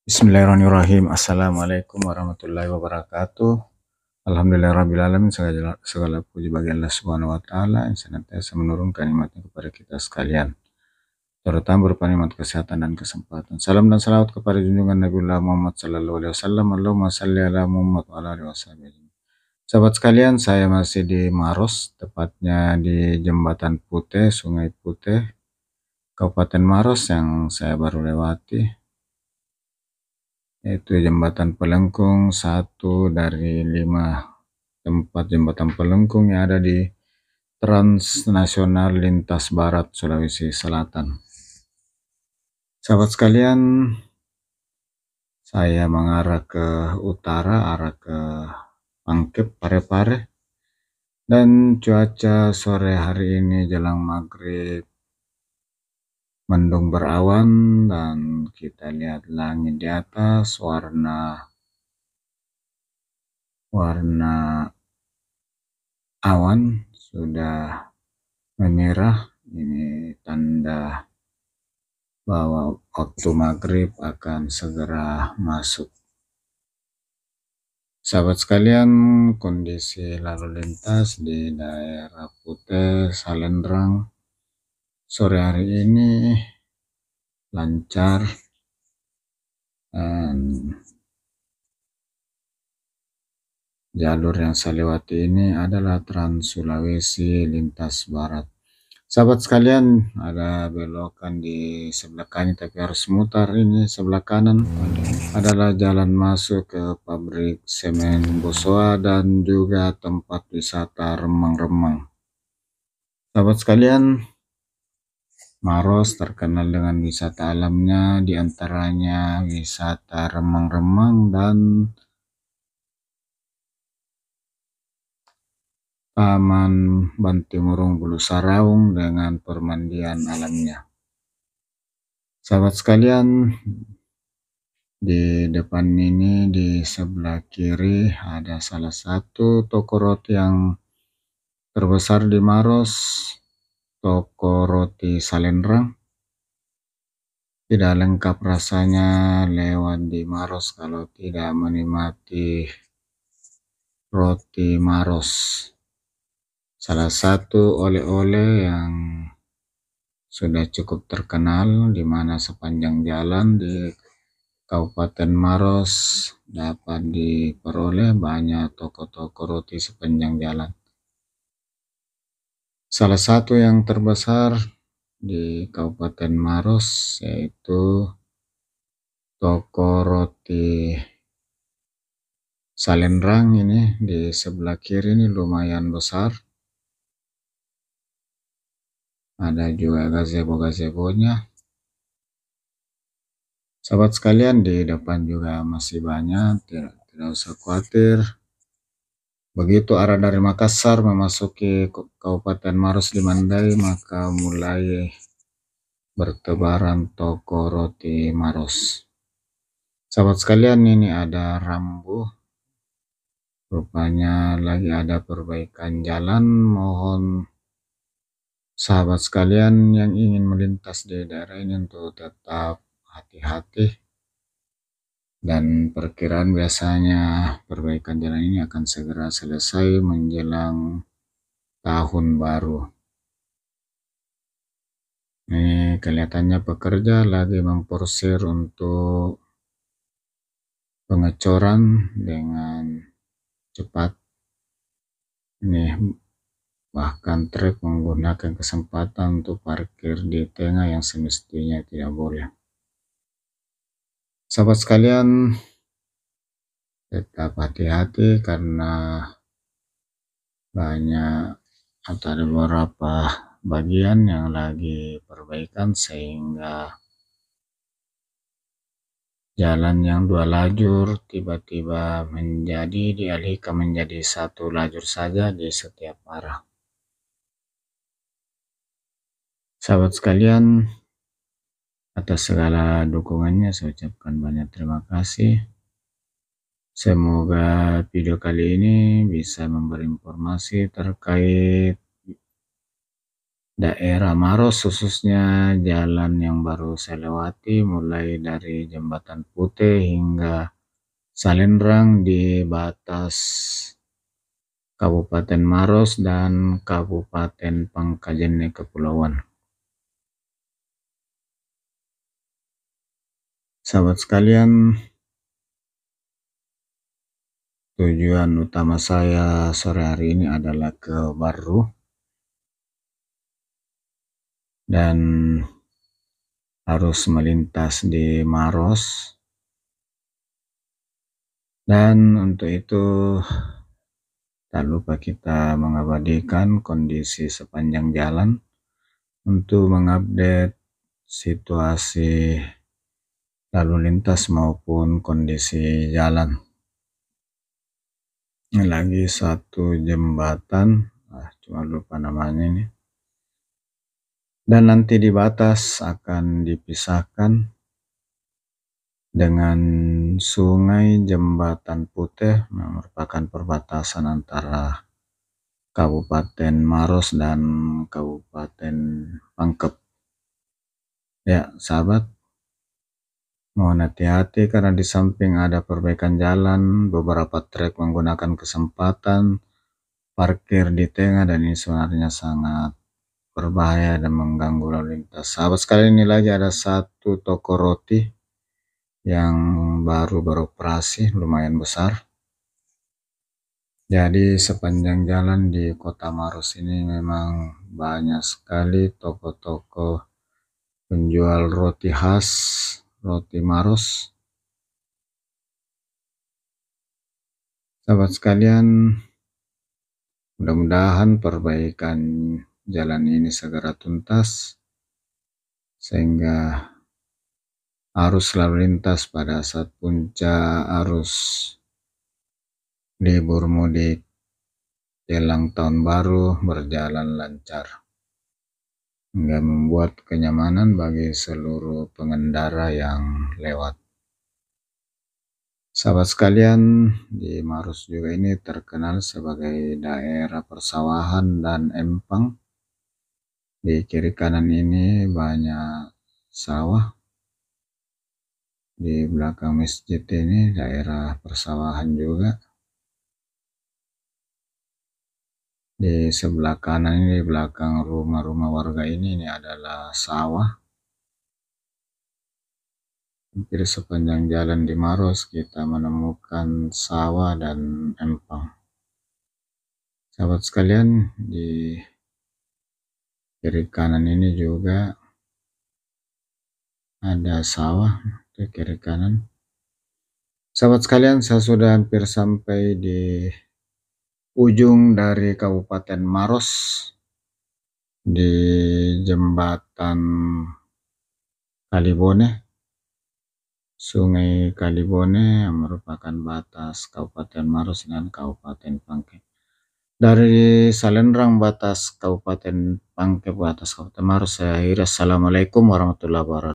Bismillahirrahmanirrahim. Assalamualaikum warahmatullahi wabarakatuh. Alhamdulillahirrabbilalamin. Segala puji bagi Allah Subhanahu wa Ta'ala yang senantiasa menurunkan nikmatnya kepada kita sekalian, terutama berupa nikmat kesehatan dan kesempatan. Salam dan salawat kepada junjungan Nabiullah Muhammad sallallahu alaihi wasallam. Allahumma salli ala Muhammad wa ala alihi wasallam. Sahabat sekalian, saya masih di Maros, tepatnya di Jembatan Putih, Sungai Putih, Kabupaten Maros yang saya baru lewati, yaitu Jembatan Pelengkung, satu dari 5 tempat jembatan pelengkung yang ada di Transnasional Lintas Barat Sulawesi Selatan. Sahabat sekalian, saya mengarah ke utara, arah ke Pangkep, Parepare, dan cuaca sore hari ini jelang maghrib mendung berawan, dan kita lihat langit di atas warna awan sudah memerah. Ini tanda bahwa waktu maghrib akan segera masuk. Sahabat sekalian, kondisi lalu lintas di daerah Putih, Salendrang sore hari ini lancar, dan jalur yang saya lewati ini adalah Trans Sulawesi Lintas Barat. Sahabat sekalian, ada belokan di sebelah kanan tapi harus mutar. Ini sebelah kanan adalah jalan masuk ke pabrik semen Bosoa dan juga tempat wisata remang-remang. Sahabat sekalian, Maros terkenal dengan wisata alamnya, diantaranya wisata remang-remang dan Taman Bantimurung Bulu Saraung dengan permandian alamnya. Sahabat sekalian, di depan ini di sebelah kiri ada salah satu toko roti yang terbesar di Maros, toko roti Salendrang. Tidak lengkap rasanya lewat di Maros kalau tidak menikmati roti Maros. Salah satu oleh-oleh yang sudah cukup terkenal, di mana sepanjang jalan di Kabupaten Maros dapat diperoleh banyak toko-toko roti sepanjang jalan. Salah satu yang terbesar di Kabupaten Maros yaitu toko roti Salendrang. Ini di sebelah kiri ini lumayan besar. Ada juga gazebo-gazebonya. Sahabat sekalian, di depan juga masih banyak, tidak usah khawatir. Begitu arah dari Makassar memasuki Kabupaten Maros Limandai, maka mulai bertebaran toko roti Maros. Sahabat sekalian, ini ada rambu. Rupanya lagi ada perbaikan jalan. Mohon sahabat sekalian yang ingin melintas di daerah ini untuk tetap hati-hati, dan perkiraan biasanya perbaikan jalan ini akan segera selesai menjelang tahun baru. Ini kelihatannya pekerja lagi memporsir untuk pengecoran dengan cepat. Ini bahkan truk menggunakan kesempatan untuk parkir di tengah yang semestinya tidak boleh. Sahabat sekalian, tetap hati-hati karena banyak atau ada beberapa bagian yang lagi perbaikan sehingga jalan yang 2 lajur tiba-tiba dialihkan menjadi 1 lajur saja di setiap arah. Sahabat sekalian, atas segala dukungannya saya ucapkan banyak terima kasih. Semoga video kali ini bisa memberi informasi terkait daerah Maros, khususnya jalan yang baru saya lewati mulai dari Jembatan Putih hingga Salendrang di batas Kabupaten Maros dan Kabupaten Pangkajene Kepulauan. Sahabat sekalian, tujuan utama saya sore hari ini adalah ke Barru dan harus melintas di Maros, dan untuk itu tak lupa kita mengabadikan kondisi sepanjang jalan untuk mengupdate situasi lalu lintas maupun kondisi jalan. Ini lagi satu jembatan, cuma lupa namanya ini. Dan nanti di batas akan dipisahkan dengan Sungai Jembatan Putih, yang merupakan perbatasan antara Kabupaten Maros dan Kabupaten Pangkep. Ya, sahabat, mohon hati-hati karena di samping ada perbaikan jalan, beberapa trek menggunakan kesempatan parkir di tengah, dan ini sebenarnya sangat berbahaya dan mengganggu lalu lintas. Sahabat sekalian, ini lagi ada satu toko roti yang baru beroperasi, lumayan besar. Jadi sepanjang jalan di Kota Maros ini memang banyak sekali toko-toko penjual roti khas, roti Maros. Sahabat sekalian, mudah-mudahan perbaikan jalan ini segera tuntas sehingga arus lalu lintas pada saat puncak arus libur mudik jelang tahun baru berjalan lancar, hingga membuat kenyamanan bagi seluruh pengendara yang lewat. Sahabat sekalian, di Maros juga ini terkenal sebagai daerah persawahan dan empang. Di kiri kanan ini banyak sawah. Di belakang masjid ini daerah persawahan juga. Di sebelah kanan ini, di belakang rumah-rumah warga ini adalah sawah. Hampir sepanjang jalan di Maros kita menemukan sawah dan empang. Sahabat sekalian, di kiri kanan ini juga ada sawah, di kiri kanan. Sahabat sekalian, saya sudah hampir sampai di ujung dari Kabupaten Maros, di jembatan Kalibone, Sungai Kalibone yang merupakan batas Kabupaten Maros dengan Kabupaten Pangkep. Dari Salendrang batas Kabupaten Pangkep, batas Kabupaten Maros, saya akhiri. Assalamualaikum warahmatullahi wabarakatuh.